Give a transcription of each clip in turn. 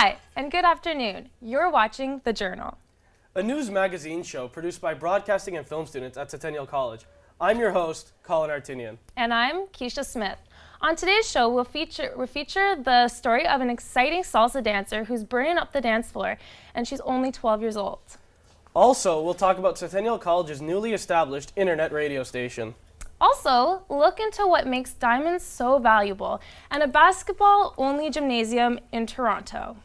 Hi, and good afternoon. You're watching The Journal. A news magazine show produced by broadcasting and film students at Centennial College. I'm your host, Kalen Artinian. And I'm Keisha Smith. On today's show, we'll feature the story of an exciting salsa dancer who's burning up the dance floor, and she's only 12 years old. Also, we'll talk about Centennial College's newly established internet radio station. Also, look into what makes diamonds so valuable and a basketball-only gymnasium in Toronto.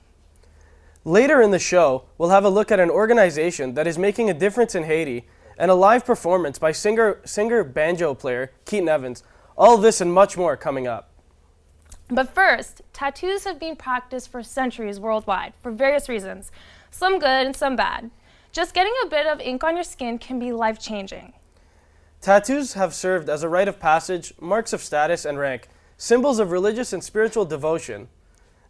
Later in the show, we'll have a look at an organization that is making a difference in Haiti and a live performance by singer banjo player Keaton Evans. All this and much more coming up. But first, tattoos have been practiced for centuries worldwide for various reasons, some good and some bad. Just getting a bit of ink on your skin can be life-changing. Tattoos have served as a rite of passage, marks of status and rank, symbols of religious and spiritual devotion.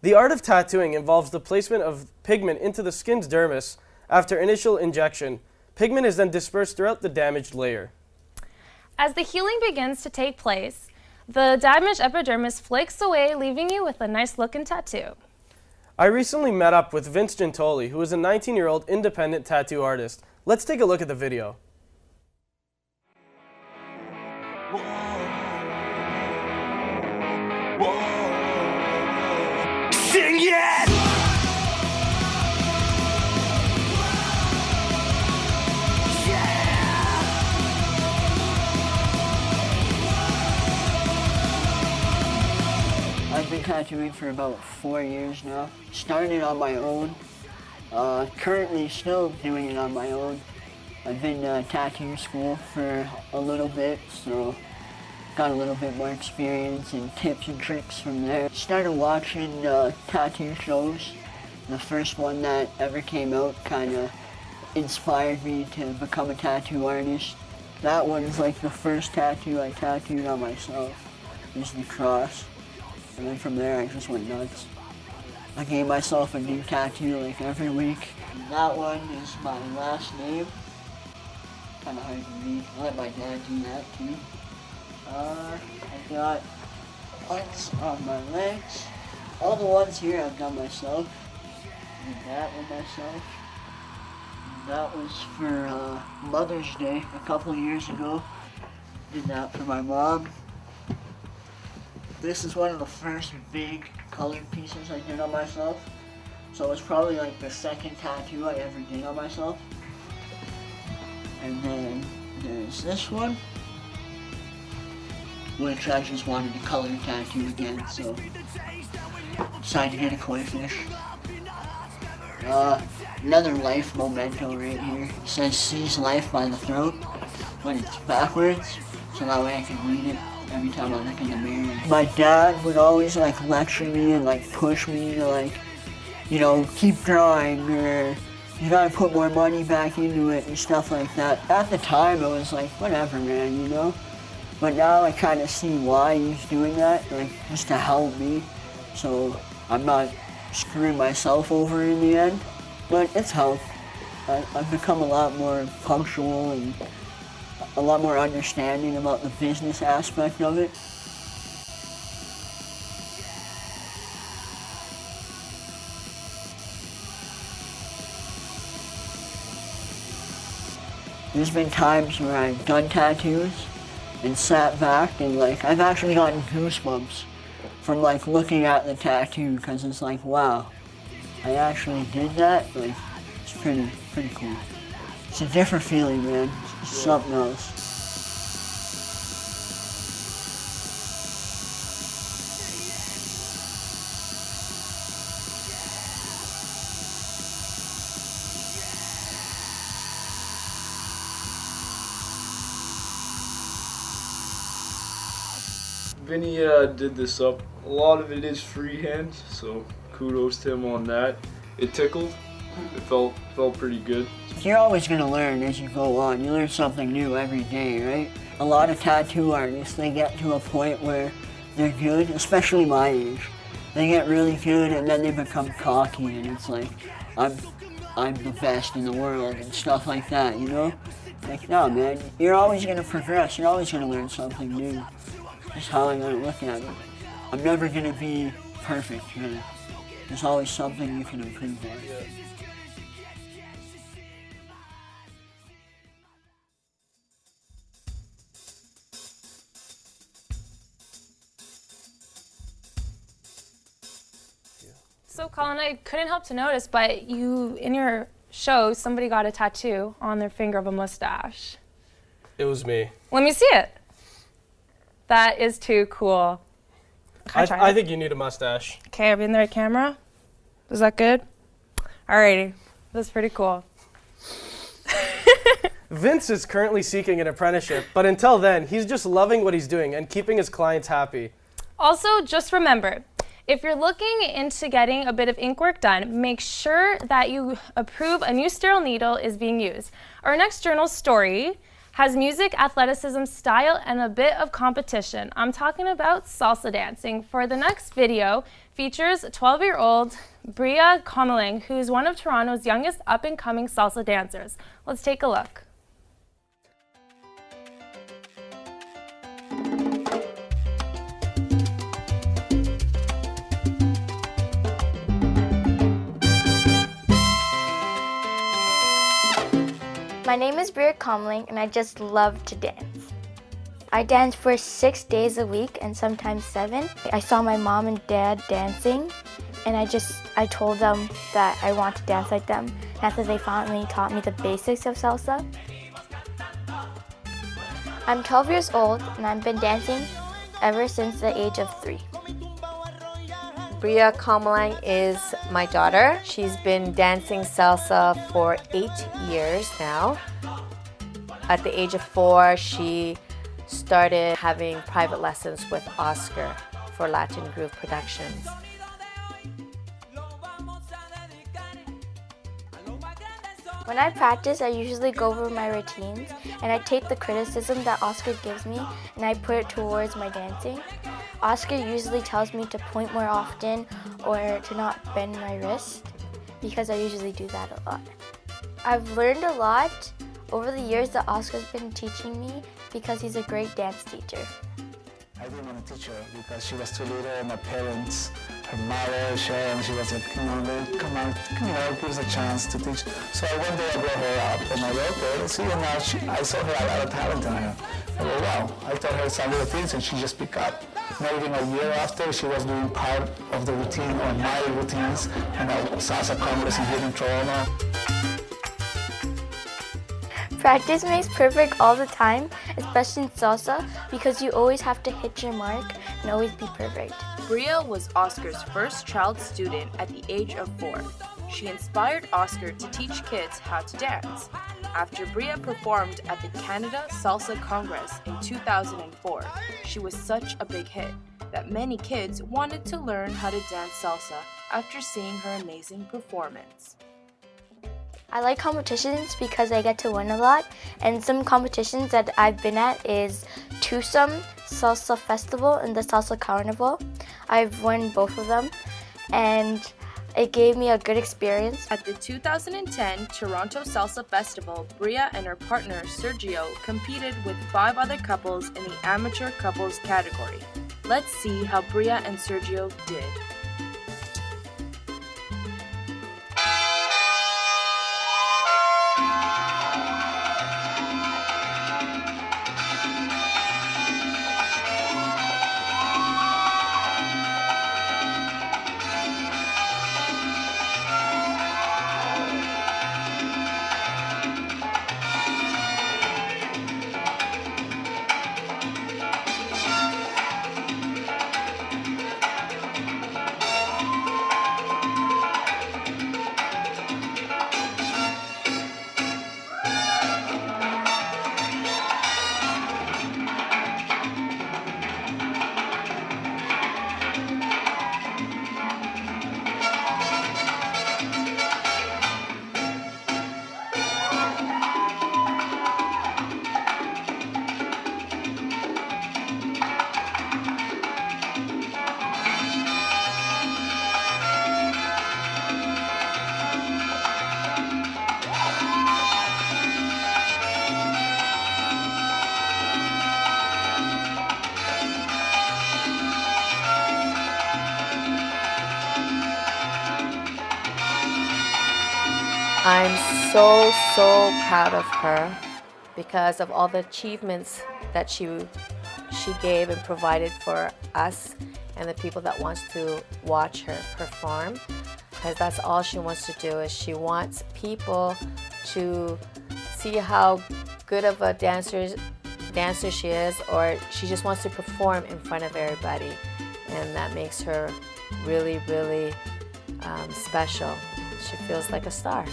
The art of tattooing involves the placement of pigment into the skin's dermis after initial injection. Pigment is then dispersed throughout the damaged layer. As the healing begins to take place, the damaged epidermis flakes away, leaving you with a nice-looking tattoo. I recently met up with Vince Guintoli, who is a 19-year-old independent tattoo artist. Let's take a look at the video. Whoa. Whoa. Sing it! I've been tattooing for about 4 years now. Started on my own. Currently still doing it on my own. I've been tattoo school for a little bit, so got a little bit more experience and tips and tricks from there. Started watching tattoo shows. The first one that ever came out kind of inspired me to become a tattoo artist. That one's like the first tattoo I tattooed on myself, is the cross. And then from there I just went nuts. I gave myself a new tattoo like every week. And that one is my last name. Kind of hard to read. I let my dad do that too. I've got ones on my legs. All the ones here I've done myself. Did that one myself. And that was for Mother's Day a couple years ago. Did that for my mom. This is one of the first big colored pieces I did on myself. So it's probably like the second tattoo I ever did on myself. And then there's this one, which I just wanted to color tattoo again, so decided to get a koi fish. Another life memento right here. It says "Seize life by the throat," but it's backwards, so that way I can read it every time I look in the mirror. My dad would always like lecture me and like push me to like, you know, keep drawing, or you gotta put more money back into it and stuff like that. At the time, it was like, whatever, man, you know? But now I kind of see why he's doing that, like, just to help me, so I'm not screwing myself over in the end. But it's helped. I've become a lot more punctual and a lot more understanding about the business aspect of it. There's been times where I've done tattoos and sat back and like I've actually gotten goosebumps from like looking at the tattoo, because it's like, wow, I actually did that. Like, it's pretty cool. It's a different feeling, man. It's something else. Vinny did this up. A lot of it is freehand, so kudos to him on that. It tickled. It felt pretty good. You're always going to learn as you go on. You learn something new every day, right? A lot of tattoo artists, they get to a point where they're good, especially my age. They get really good and then they become cocky and it's like, I'm the best in the world and stuff like that, you know? Like, no, man, you're always going to progress. You're always going to learn something new. That's how I'm going to look at it. I'm never going to be perfect, really. there's always something you can improve on. So Colin, I couldn't help to notice, but in your show, somebody got a tattoo on their finger of a mustache. It was me. Let me see it. That is too cool. I think you need a mustache. Okay, are we in the right camera? Is that good? Alrighty, that's pretty cool. Vince is currently seeking an apprenticeship, but until then, he's just loving what he's doing and keeping his clients happy. Also, just remember, if you're looking into getting a bit of ink work done, make sure that you approve a new sterile needle is being used. Our next journal story has music, athleticism, style, and a bit of competition. I'm talking about salsa dancing. For the next video, features 12-year-old Briia Comilang, who's one of Toronto's youngest up-and-coming salsa dancers. Let's take a look. My name is Briia Comilang and I just love to dance. I dance for 6 days a week and sometimes 7. I saw my mom and dad dancing and I told them that I want to dance like them. After they finally taught me the basics of salsa. I'm 12 years old and I've been dancing ever since the age of 3. Briia Comilang is my daughter. She's been dancing salsa for 8 years now. At the age of 4, she started having private lessons with Oscar for Latin Groove Productions. When I practice, I usually go over my routines and I take the criticism that Oscar gives me and I put it towards my dancing. Oscar usually tells me to point more often or to not bend my wrist because I usually do that a lot. I've learned a lot over the years that Oscar's been teaching me because he's a great dance teacher. I didn't want to teach her because she was too little. My parents, her mother, and she was like, come on, give us a chance to teach. So one day I brought her up and I go, okay, let's see. And now I saw her a lot of talent in her. I go, wow. I taught her some little things and she just picked up. Not even a year after, she was doing part of the routine or my routines and salsa congress here in Toronto. Practice makes perfect all the time, especially in salsa, because you always have to hit your mark and always be perfect. Briia was Oscar's first child student at the age of 4. She inspired Oscar to teach kids how to dance. After Briia performed at the Canada Salsa Congress in 2004, she was such a big hit that many kids wanted to learn how to dance salsa after seeing her amazing performance. I like competitions because I get to win a lot, and some competitions that I've been at is Tucson Salsa Festival and the Salsa Carnival. I've won both of them, and it gave me a good experience. At the 2010 Toronto Salsa Festival, Briia and her partner Sergio competed with 5 other couples in the amateur couples category. Let's see how Briia and Sergio did. I'm so, so proud of her because of all the achievements that she gave and provided for us and the people that wants to watch her perform. Because that's all she wants to do, is she wants people to see how good of a dancer she is, or she just wants to perform in front of everybody. And that makes her really, really special. She feels like a star.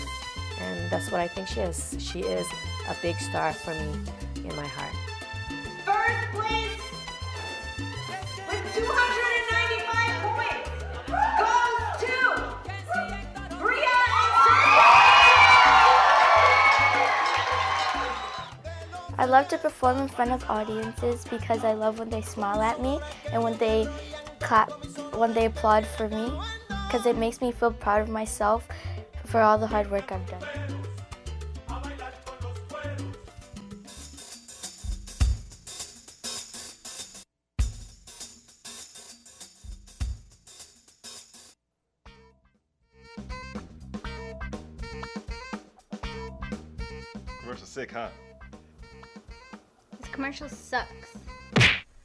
And that's what I think she is. She is a big star for me in my heart. First place with 295 points goes to Briia and I love to perform in front of audiences because I love when they smile at me and when they clap, when they applaud for me, because it makes me feel proud of myself for all the hard work I've done. Commercial sick, huh? This commercial sucks.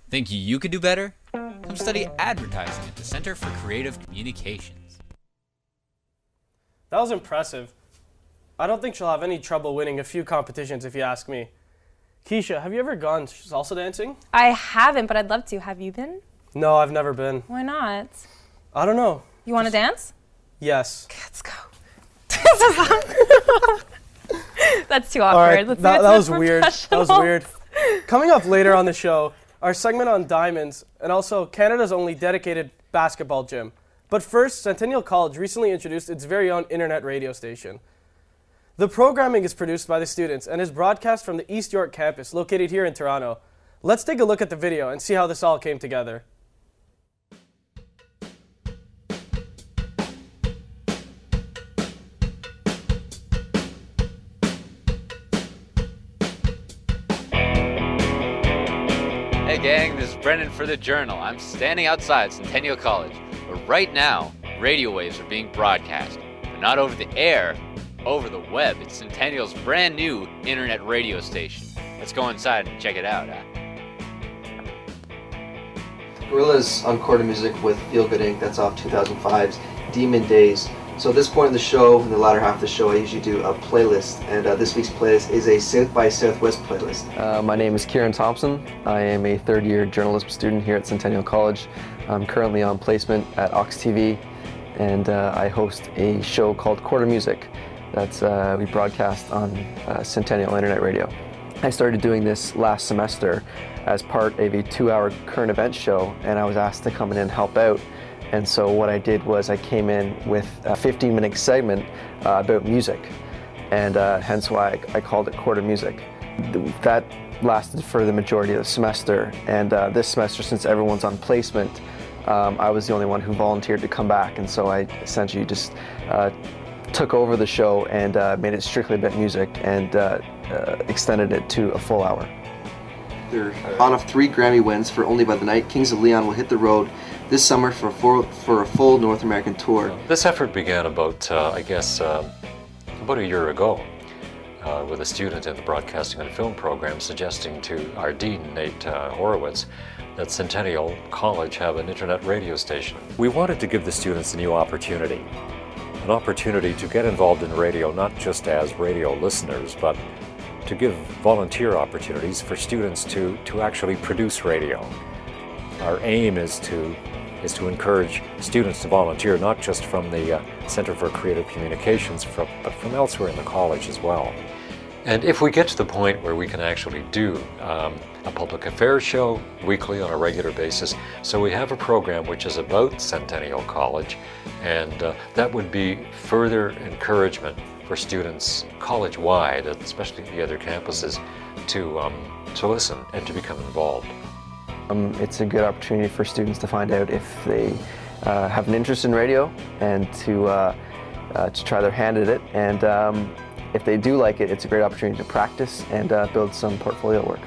Think you could do better? Come study advertising at the Center for Creative Communications. That was impressive. I don't think she'll have any trouble winning a few competitions if you ask me. Keisha, have you ever gone salsa dancing? I haven't, but I'd love to. Have you been? No, I've never been. Why not? I don't know. You want to dance? Yes. Okay, let's go. That's too awkward. All right, Let's that was weird. That was weird. Coming up later on the show, our segment on diamonds and also Canada's only dedicated basketball gym. But first, Centennial College recently introduced its very own internet radio station. The programming is produced by the students and is broadcast from the East York campus located here in Toronto. Let's take a look at the video and see how this all came together. Hey gang, this is Brennan for the Journal. I'm standing outside Centennial College, where right now, radio waves are being broadcast, but not over the air, over the web. It's Centennial's brand new internet radio station. Let's go inside and check it out. Gorilla's on Quarter Music with Feel Good Inc. That's off 2005's Demon Days. So at this point in the show, in the latter half of the show, I usually do a playlist, and this week's playlist is a South by Southwest playlist. My name is Kieran Thompson. I am a third-year journalism student here at Centennial College. I'm currently on placement at Ox TV, and I host a show called Quarter Music that's we broadcast on Centennial Internet Radio. I started doing this last semester as part of a 2-hour current events show, and I was asked to come in and help out. And so what I did was I came in with a 15-minute segment about music, and hence why I called it Quarter Music. That lasted for the majority of the semester, and this semester, since everyone's on placement, I was the only one who volunteered to come back, and so I essentially just took over the show and made it strictly about music and extended it to a full hour. They're on of 3 Grammy wins for Only by the Night. Kings of Leon will hit the road this summer for a full North American tour. This effort began about, I guess, about a year ago with a student in the Broadcasting and Film program suggesting to our dean, Nate Horowitz, that Centennial College have an internet radio station. We wanted to give the students a new opportunity, an opportunity to get involved in radio, not just as radio listeners, but to give volunteer opportunities for students to actually produce radio. Our aim is to encourage students to volunteer, not just from the Center for Creative Communications, but from elsewhere in the college as well. And if we get to the point where we can actually do a public affairs show weekly on a regular basis, so we have a program which is about Centennial College, and that would be further encouragement for students college-wide, especially the other campuses, to listen and to become involved. It's a good opportunity for students to find out if they have an interest in radio and to try their hand at it. And if they do like it, it's a great opportunity to practice and build some portfolio work.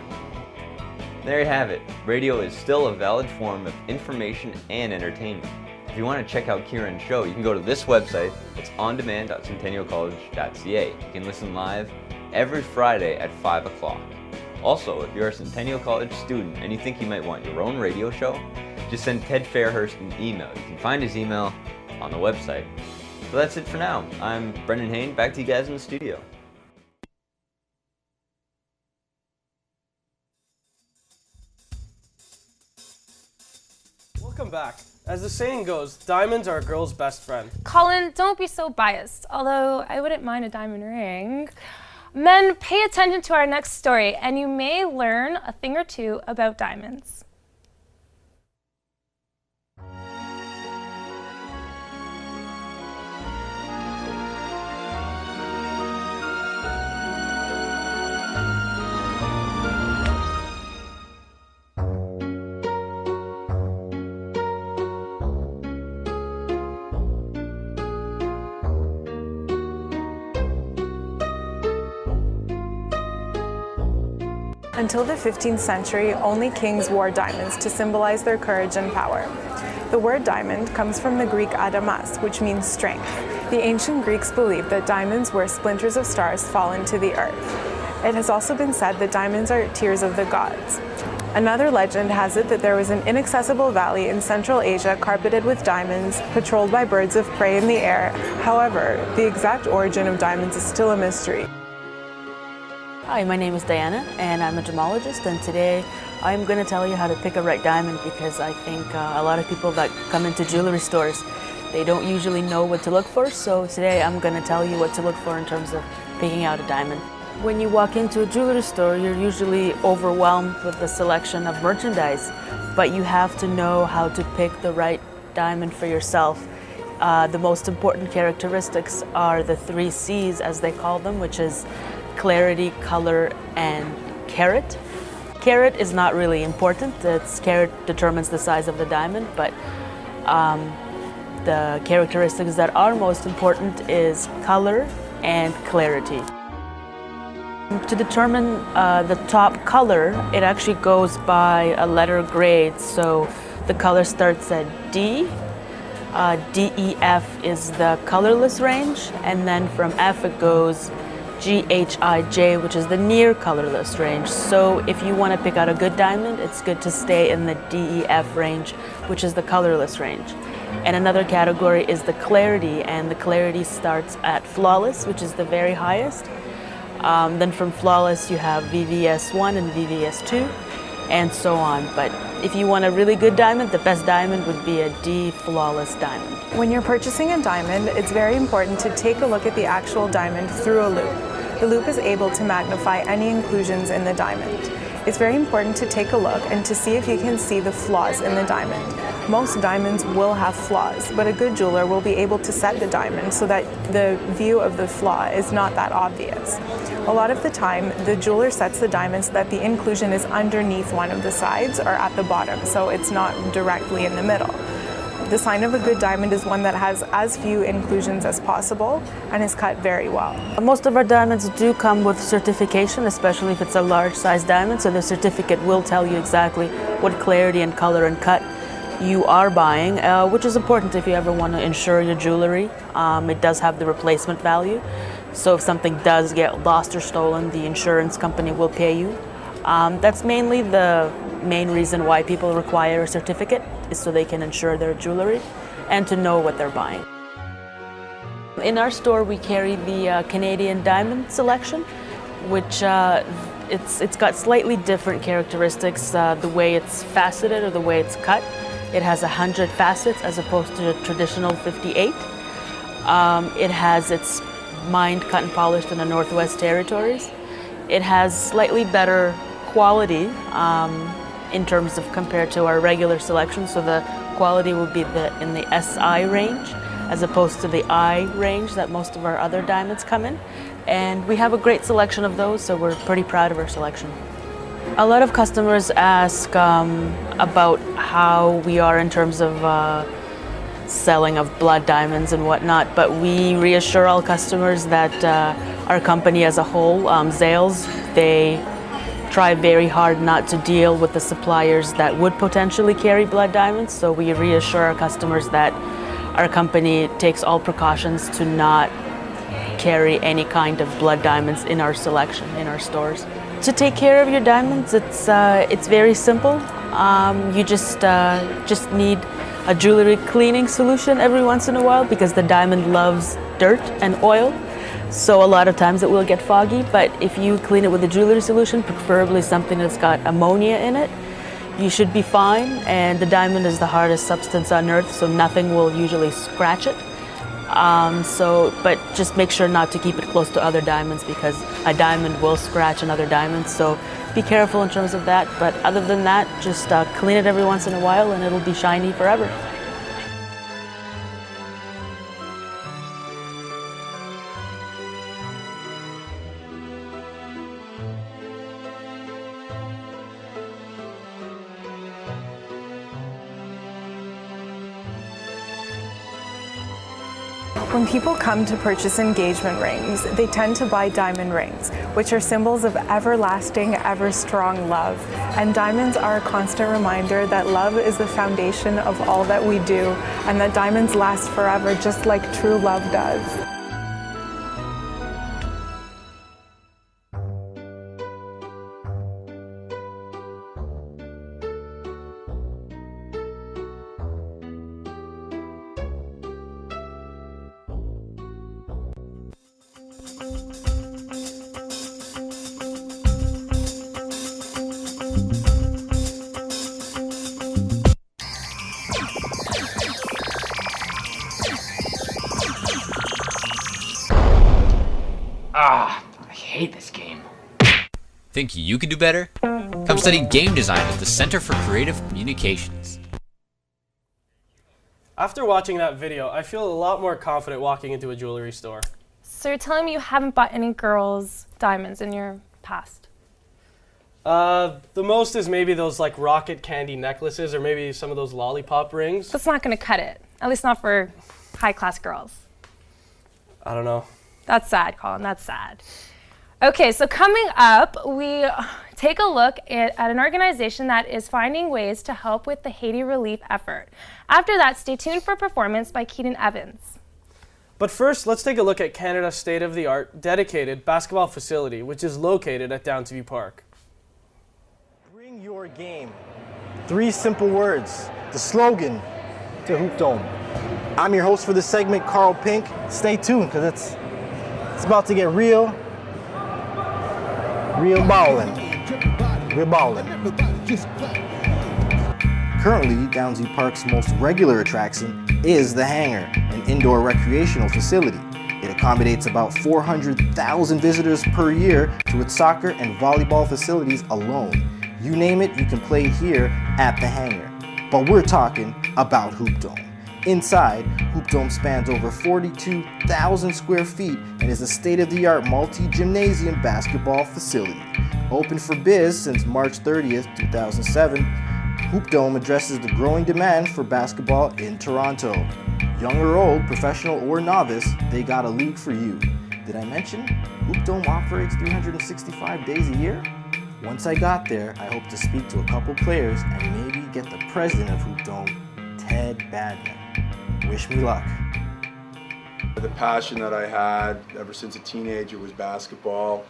There you have it. Radio is still a valid form of information and entertainment. If you want to check out Kieran's show, you can go to this website. It's ondemand.centennialcollege.ca. You can listen live every Friday at 5 o'clock. Also, if you're a Centennial College student and you think you might want your own radio show, just send Ted Fairhurst an email. You can find his email on the website. So that's it for now. I'm Brennan Hehn. Back to you guys in the studio. Welcome back. As the saying goes, diamonds are a girl's best friend. Colin, don't be so biased, although I wouldn't mind a diamond ring. Men, pay attention to our next story, and you may learn a thing or two about diamonds. Until the 15th century, only kings wore diamonds to symbolize their courage and power. The word diamond comes from the Greek adamas, which means strength. The ancient Greeks believed that diamonds were splinters of stars fallen to the earth. It has also been said that diamonds are tears of the gods. Another legend has it that there was an inaccessible valley in Central Asia carpeted with diamonds, patrolled by birds of prey in the air. However, the exact origin of diamonds is still a mystery. Hi, my name is Diana and I'm a gemologist, and today I'm going to tell you how to pick a right diamond, because I think a lot of people that come into jewelry stores, they don't usually know what to look for, so today I'm going to tell you what to look for in terms of picking out a diamond. When you walk into a jewelry store, you're usually overwhelmed with the selection of merchandise, but you have to know how to pick the right diamond for yourself. The most important characteristics are the 3 C's, as they call them, which is clarity, color, and carat. Carat is not really important. Carat determines the size of the diamond, but the characteristics that are most important is color and clarity. To determine the top color, it actually goes by a letter grade. So the color starts at D. DEF is the colorless range, and then from F it goes GHIJ, which is the near colorless range. So if you want to pick out a good diamond, it's good to stay in the DEF range, which is the colorless range. And another category is the clarity, and the clarity starts at flawless, which is the very highest. Then from flawless you have VVS1 and VVS2, and so on. But if you want a really good diamond, the best diamond would be a D flawless diamond. When you're purchasing a diamond, it's very important to take a look at the actual diamond through a loupe. The loupe is able to magnify any inclusions in the diamond. It's very important to take a look and to see if you can see the flaws in the diamond. Most diamonds will have flaws, but a good jeweler will be able to set the diamond so that the view of the flaw is not that obvious. A lot of the time, the jeweler sets the diamond so that the inclusion is underneath one of the sides or at the bottom, so it's not directly in the middle. The sign of a good diamond is one that has as few inclusions as possible and is cut very well. Most of our diamonds do come with certification, especially if it's a large size diamond, so the certificate will tell you exactly what clarity and color and cut you are buying, which is important if you ever want to insure your jewelry. It does have the replacement value, so if something does get lost or stolen, the insurance company will pay you. That's mainly the main reason why people require a certificate, is so they can insure their jewelry and to know what they're buying. In our store we carry the Canadian diamond selection, which it's got slightly different characteristics, the way it's faceted or the way it's cut. It has 100 facets as opposed to the traditional 58. It has its mined, cut and polished in the Northwest Territories. It has slightly better quality in terms of compared to our regular selection, so the quality will be in the SI range as opposed to the I range that most of our other diamonds come in. And we have a great selection of those, so we're pretty proud of our selection. A lot of customers ask about how we are in terms of selling of blood diamonds and whatnot, but we reassure all customers that our company as a whole, Zales, they try very hard not to deal with the suppliers that would potentially carry blood diamonds. So we reassure our customers that our company takes all precautions to not carry any kind of blood diamonds in our selection, in our stores. To take care of your diamonds, it's very simple. You just need a jewelry cleaning solution every once in a while because the diamond loves dirt and oil. So a lot of times it will get foggy, but if you clean it with a jewelry solution, preferably something that's got ammonia in it, you should be fine. And the diamond is the hardest substance on earth, so nothing will usually scratch it. But just make sure not to keep it close to other diamonds because a diamond will scratch another diamond. So be careful in terms of that. But other than that, just clean it every once in a while and it'll be shiny forever. When people come to purchase engagement rings, they tend to buy diamond rings, which are symbols of everlasting, ever-strong love. And diamonds are a constant reminder that love is the foundation of all that we do, and that diamonds last forever, just like true love does. I hate this game. Think you could do better? Come study game design at the Center for Creative Communications. After watching that video, I feel a lot more confident walking into a jewelry store. So you're telling me you haven't bought any girls' diamonds in your past? The most is maybe those like rocket candy necklaces or maybe some of those lollipop rings. That's not going to cut it. At least not for high-class girls. I don't know. That's sad, Colin. That's sad. Okay, so coming up, we take a look at an organization that is finding ways to help with the Haiti relief effort. After that, stay tuned for a performance by Keaton Evans. But first, let's take a look at Canada's state-of-the-art dedicated basketball facility, which is located at Downsview Park. Bring your game. 3 simple words. The slogan to Hoop Dome. I'm your host for this segment, Karl Pink. Stay tuned, because it's about to get real ballin'. We're ballin'. Currently, Downsview Park's most regular attraction is the Hangar, an indoor recreational facility. It accommodates about 400,000 visitors per year to its soccer and volleyball facilities alone. You name it, you can play here at the Hangar. But we're talking about Hoop Dome. Inside, Hoop Dome spans over 42,000 square feet and is a state-of-the-art multi-gymnasium basketball facility. Open for biz since March 30th, 2007, Hoop Dome addresses the growing demand for basketball in Toronto. Young or old, professional or novice, they got a league for you. Did I mention Hoop Dome operates 365 days a year? Once I got there, I hope to speak to a couple players and maybe get the president of Hoop Dome, Ted Badman. Wish me luck. The passion that I had ever since a teenager was basketball.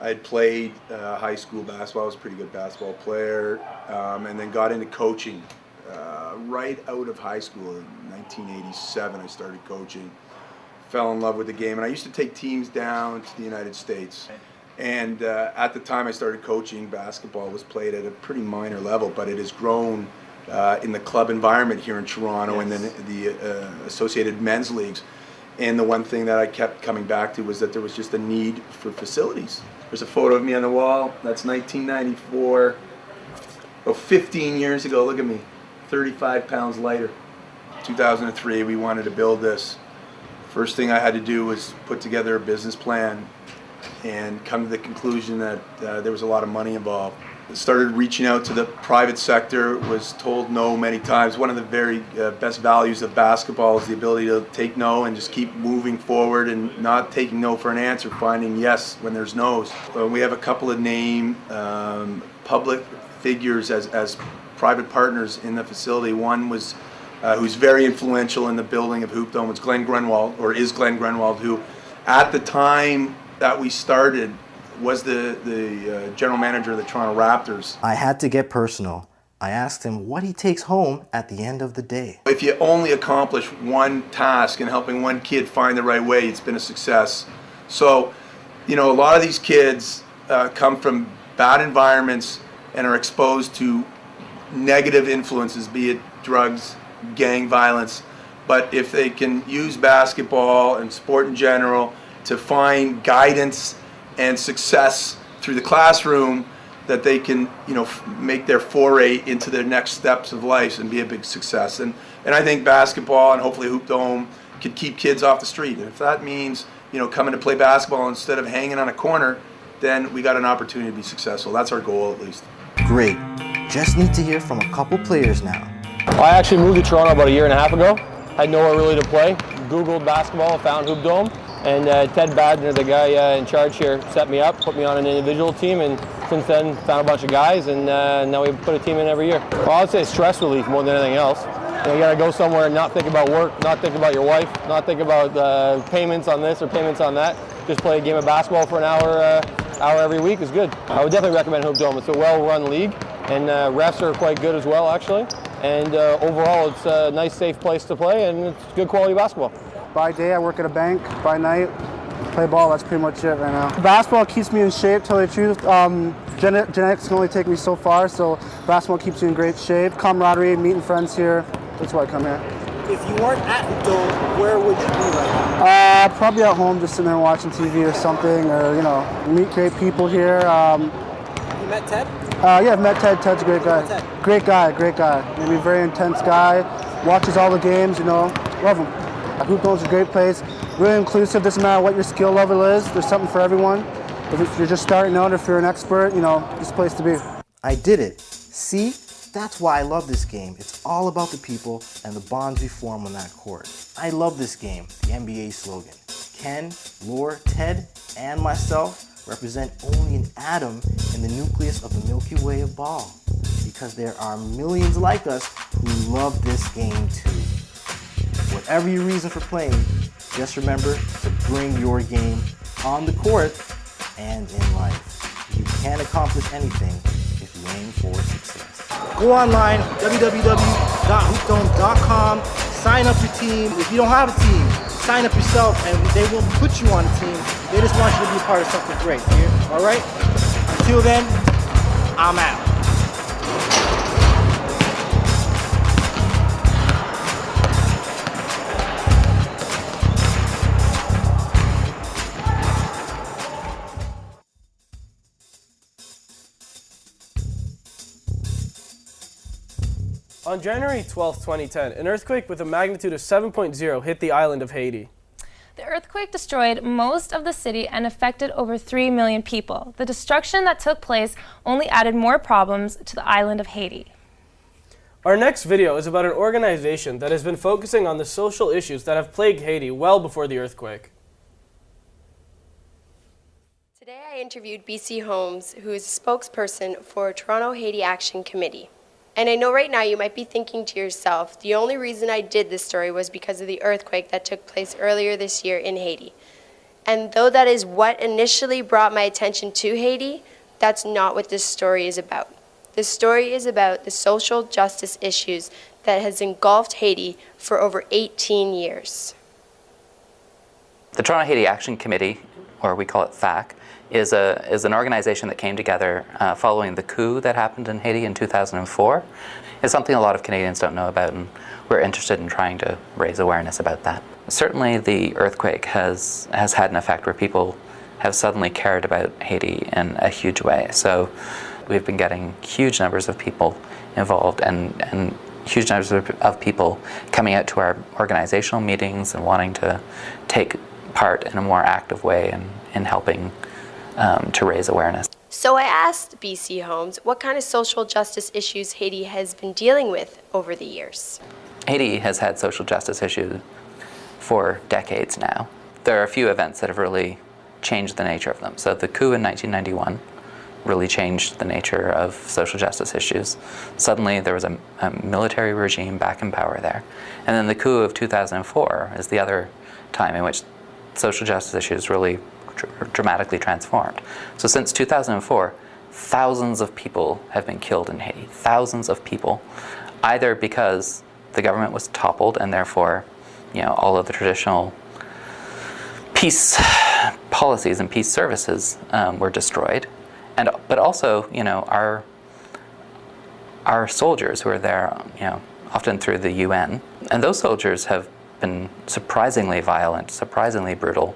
I had played high school basketball. I was a pretty good basketball player, and then got into coaching right out of high school. In 1987, I started coaching. Fell in love with the game, and I used to take teams down to the United States. And at the time I started coaching, basketball was played at a pretty minor level, but it has grown in the club environment here in Toronto, and then the associated men's leagues. And the one thing that I kept coming back to was that there was just a need for facilities. There's a photo of me on the wall. That's 1994. Oh, 15 years ago. Look at me, 35 pounds lighter. 2003, we wanted to build this. First thing I had to do was put together a business plan and come to the conclusion that there was a lot of money involved. started reaching out to the private sector, was told no many times. One of the very best values of basketball is the ability to take no and just keep moving forward and not taking no for an answer, finding yes when there's no's. We have a couple of named public figures as private partners in the facility. One was who's very influential in the building of Hoop Dome. It's Glenn Grunwald, or is Glenn Grunwald, who at the time that we started was the general manager of the Toronto Raptors. I had to get personal. I asked him what he takes home at the end of the day. If you only accomplish one task in helping one kid find the right way, it's been a success. So, you know, a lot of these kids come from bad environments and are exposed to negative influences, be it drugs, gang violence. But if they can use basketball and sport in general to find guidance and success through the classroom, that they can, you know, make their foray into their next steps of life and be a big success. And I think basketball and hopefully Hoop Dome could keep kids off the street. And if that means, you know, coming to play basketball instead of hanging on a corner, then we got an opportunity to be successful. That's our goal, at least. Great. Just need to hear from a couple players now. I actually moved to Toronto about 1.5 years ago. Had nowhere really to play. Googled basketball, found Hoop Dome. And Ted Badner, the guy in charge here, set me up, put me on an individual team, and since then found a bunch of guys, and now we put a team in every year. Well, I'd say stress relief more than anything else. You gotta go somewhere and not think about work, not think about your wife, not think about payments on this or payments on that. Just play a game of basketball for an hour every week is good. I would definitely recommend Hoop Dome. It's a well-run league, and refs are quite good as well, actually. And overall, it's a nice, safe place to play, and it's good quality basketball. By day, I work at a bank. By night, play ball. That's pretty much it right now. Basketball keeps me in shape, to tell you the truth. Genetics can only take me so far, so basketball keeps you in great shape. Camaraderie, meeting friends here. That's why I come here. If you weren't at Hoop Dome, where would you be right now? Probably at home, just sitting there watching TV or something, or, you know, meet great people here. You met Ted? Yeah, I've met Ted. Ted's a great guy. Great guy. Maybe a very intense guy. Watches all the games, you know. Love him. Hoop Dome's a great place. Really inclusive. Doesn't matter what your skill level is. There's something for everyone. If you're just starting out, if you're an expert, you know, this place to be. I did it. See? That's why I love this game. It's all about the people and the bonds we form on that court. I love this game, the NBA slogan. Ken, Lore, Ted, and myself represent only an atom in the nucleus of the Milky Way of ball, because there are millions like us who love this game too. Whatever your reason for playing, just remember to bring your game on the court and in life. You can accomplish anything if you aim for success. Go online, www.hoopdome.com, sign up your team. If you don't have a team, sign up yourself and they will put you on a team. They just want you to be a part of something great. All right? Until then, I'm out. On January 12, 2010, an earthquake with a magnitude of 7.0 hit the island of Haiti. The earthquake destroyed most of the city and affected over 3 million people. The destruction that took place only added more problems to the island of Haiti. Our next video is about an organization that has been focusing on the social issues that have plagued Haiti well before the earthquake. Today I interviewed BC Holmes, who is a spokesperson for Toronto Haiti Action Committee. And I know right now you might be thinking to yourself, the only reason I did this story was because of the earthquake that took place earlier this year in Haiti. And though that is what initially brought my attention to Haiti, that's not what this story is about. This story is about the social justice issues that has engulfed Haiti for over 18 years. The Toronto Haiti Action Committee, or we call it THAC, is an organization that came together following the coup that happened in Haiti in 2004. It's something a lot of Canadians don't know about, and we're interested in trying to raise awareness about that. Certainly the earthquake has had an effect where people have suddenly cared about Haiti in a huge way. So we've been getting huge numbers of people involved and huge numbers of people coming out to our organizational meetings and wanting to take part in a more active way in helping to raise awareness. So I asked BC Homes what kind of social justice issues Haiti has been dealing with over the years. Haiti has had social justice issues for decades now. There are a few events that have really changed the nature of them. So the coup in 1991 really changed the nature of social justice issues. Suddenly there was a military regime back in power there. And then the coup of 2004 is the other time in which social justice issues really dramatically transformed. So since 2004, thousands of people have been killed in Haiti. Thousands of people, either because the government was toppled and therefore, all of the traditional peace policies and peace services were destroyed, but also, our soldiers who are there, often through the UN, and those soldiers have been surprisingly violent, surprisingly brutal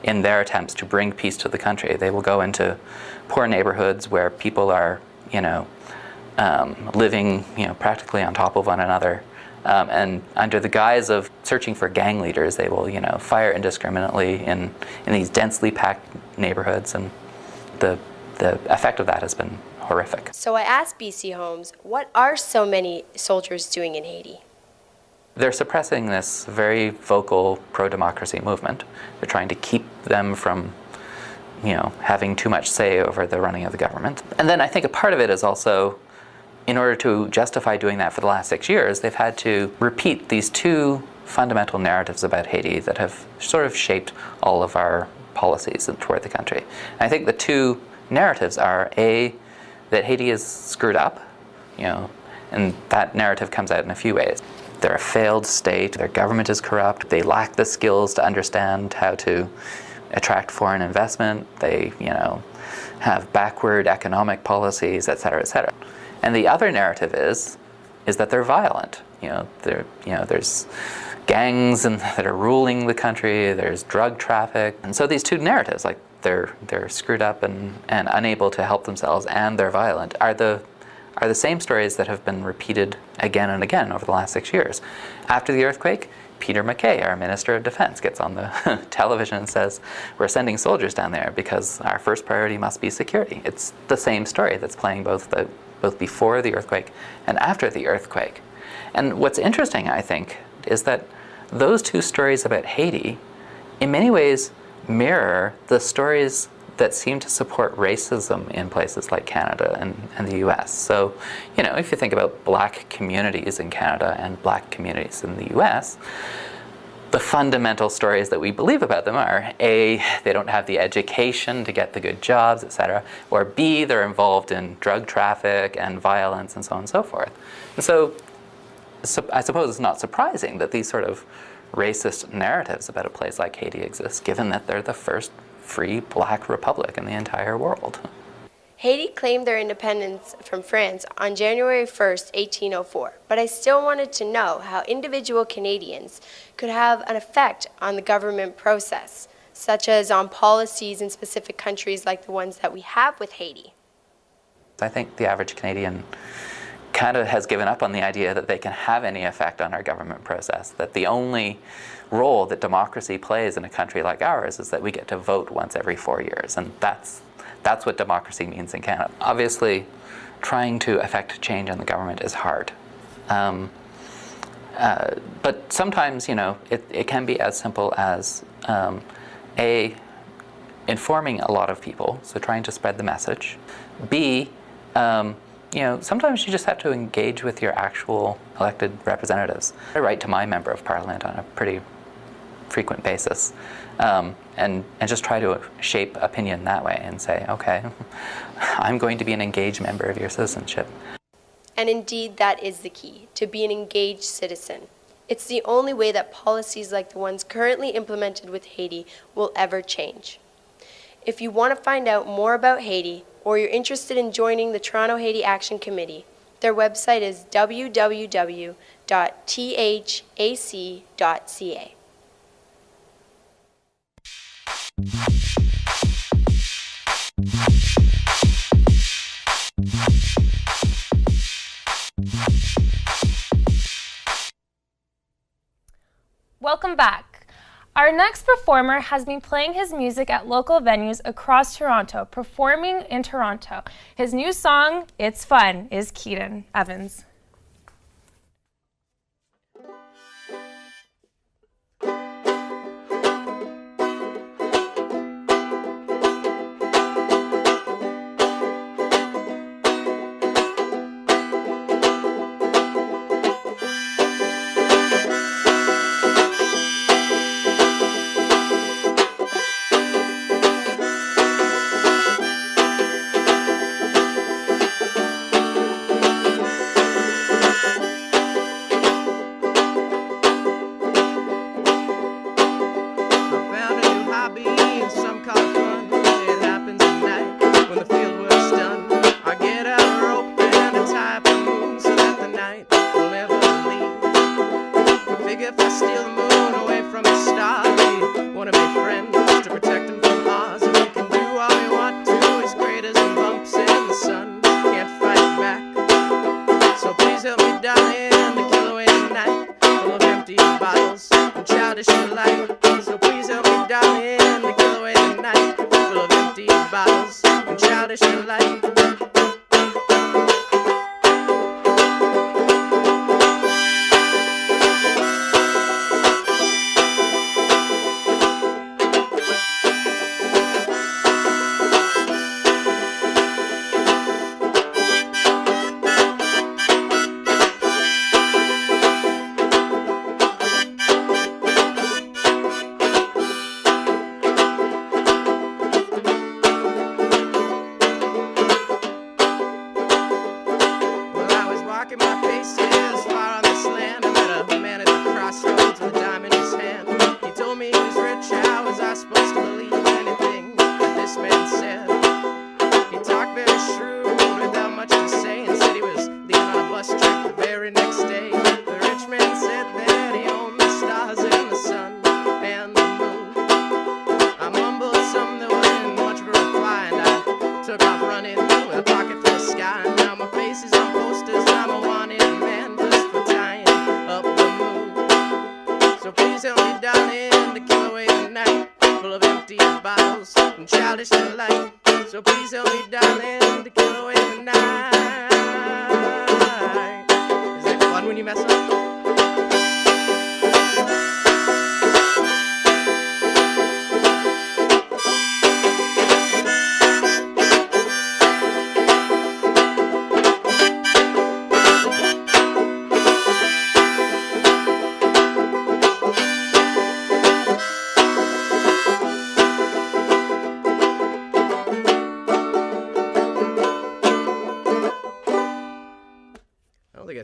in their attempts to bring peace to the country. They will go into poor neighborhoods where people are, living, practically on top of one another. And under the guise of searching for gang leaders, they will, fire indiscriminately in these densely packed neighborhoods, and the effect of that has been horrific. So I asked BC Homes, what are so many soldiers doing in Haiti? They're suppressing this very vocal pro-democracy movement. They're trying to keep them from, having too much say over the running of the government. And then I think a part of it is also, in order to justify doing that for the last 6 years, they've had to repeat these two fundamental narratives about Haiti that have sort of shaped all of our policies toward the country. And I think the two narratives are, A, that Haiti is screwed up, and that narrative comes out in a few ways. They're a failed state, their government is corrupt, they lack the skills to understand how to attract foreign investment, they, have backward economic policies, et cetera, et cetera. And the other narrative is that they're violent. There's gangs that are ruling the country, there's drug traffic. And so these two narratives, like they're screwed up and unable to help themselves, and they're violent, are the same stories that have been repeated again and again over the last 6 years. After the earthquake, Peter MacKay, our Minister of Defense, gets on the television and says, we're sending soldiers down there because our first priority must be security. It's the same story that's playing both before the earthquake and after the earthquake. And what's interesting, I think, is that those two stories about Haiti, in many ways, mirror the stories that seem to support racism in places like Canada and the US. So, if you think about black communities in Canada and black communities in the US, the fundamental stories that we believe about them are, A, they don't have the education to get the good jobs, etc., or B, they're involved in drug traffic and violence and so on and so forth. And so I suppose it's not surprising that these sort of racist narratives about a place like Haiti exist, given that they're the first free black republic in the entire world. Haiti claimed their independence from France on January 1st, 1804, but I still wanted to know how individual Canadians could have an effect on the government process, such as on policies in specific countries like the ones that we have with Haiti. I think the average Canadian kind of has given up on the idea that they can have any effect on our government process, that the only role that democracy plays in a country like ours is that we get to vote once every 4 years, and that's what democracy means in Canada. Obviously, trying to affect change in the government is hard. But sometimes, it can be as simple as A, informing a lot of people, so trying to spread the message. B, sometimes you just have to engage with your actual elected representatives. I write to my member of parliament on a pretty frequent basis, and just try to shape opinion that way and say, okay, I'm going to be an engaged member of your citizenship. And indeed, that is the key, to be an engaged citizen. It's the only way that policies like the ones currently implemented with Haiti will ever change. If you want to find out more about Haiti, or you're interested in joining the Toronto Haiti Action Committee, their website is www.thac.ca. Welcome back. Our next performer has been playing his music at local venues across Toronto, performing in Toronto. His new song, It's Fun, is Keaton Evans.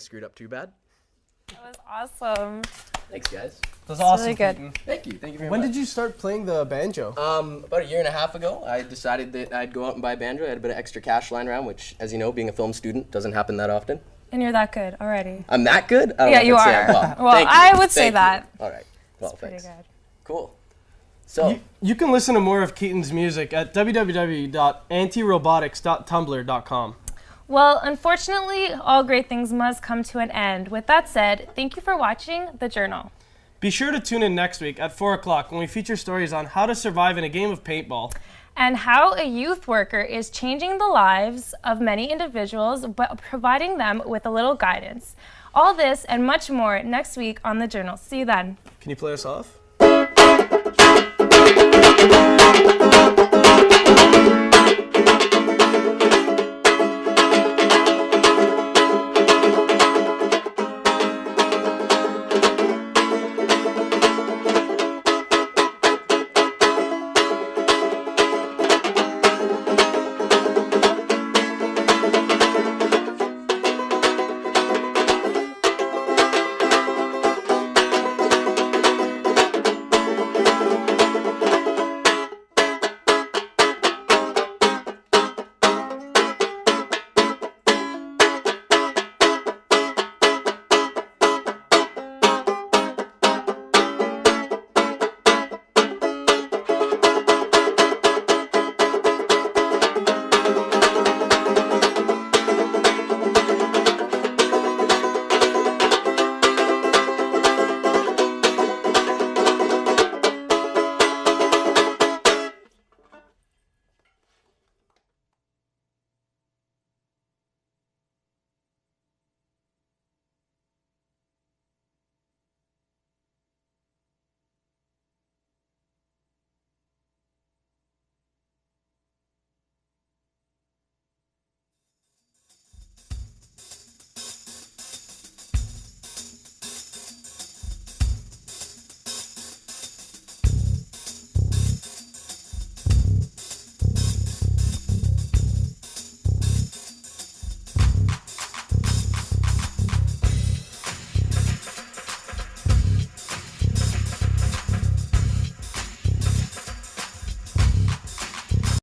Screwed up too bad. That was awesome. Thanks, guys. That was awesome. Really good. Keaton. Thank you very much. When did you start playing the banjo? About a year and a half ago, I decided that I'd go out and buy a banjo. I had a bit of extra cash lying around, which, as you know, being a film student, doesn't happen that often. And you're that good already. I'm that good? I don't know Yeah, if you I'd say are. I'm well. Well, Thank you. I would say Thank that. you. All right. Well, It's pretty thanks. good. Cool. So You can listen to more of Keaton's music at www.antirobotics.tumblr.com. Well, unfortunately, all great things must come to an end. With that said, thank you for watching The Journal. Be sure to tune in next week at 4 o'clock when we feature stories on how to survive in a game of paintball. And how a youth worker is changing the lives of many individuals, but providing them with a little guidance. All this and much more next week on The Journal. See you then. Can you play us off?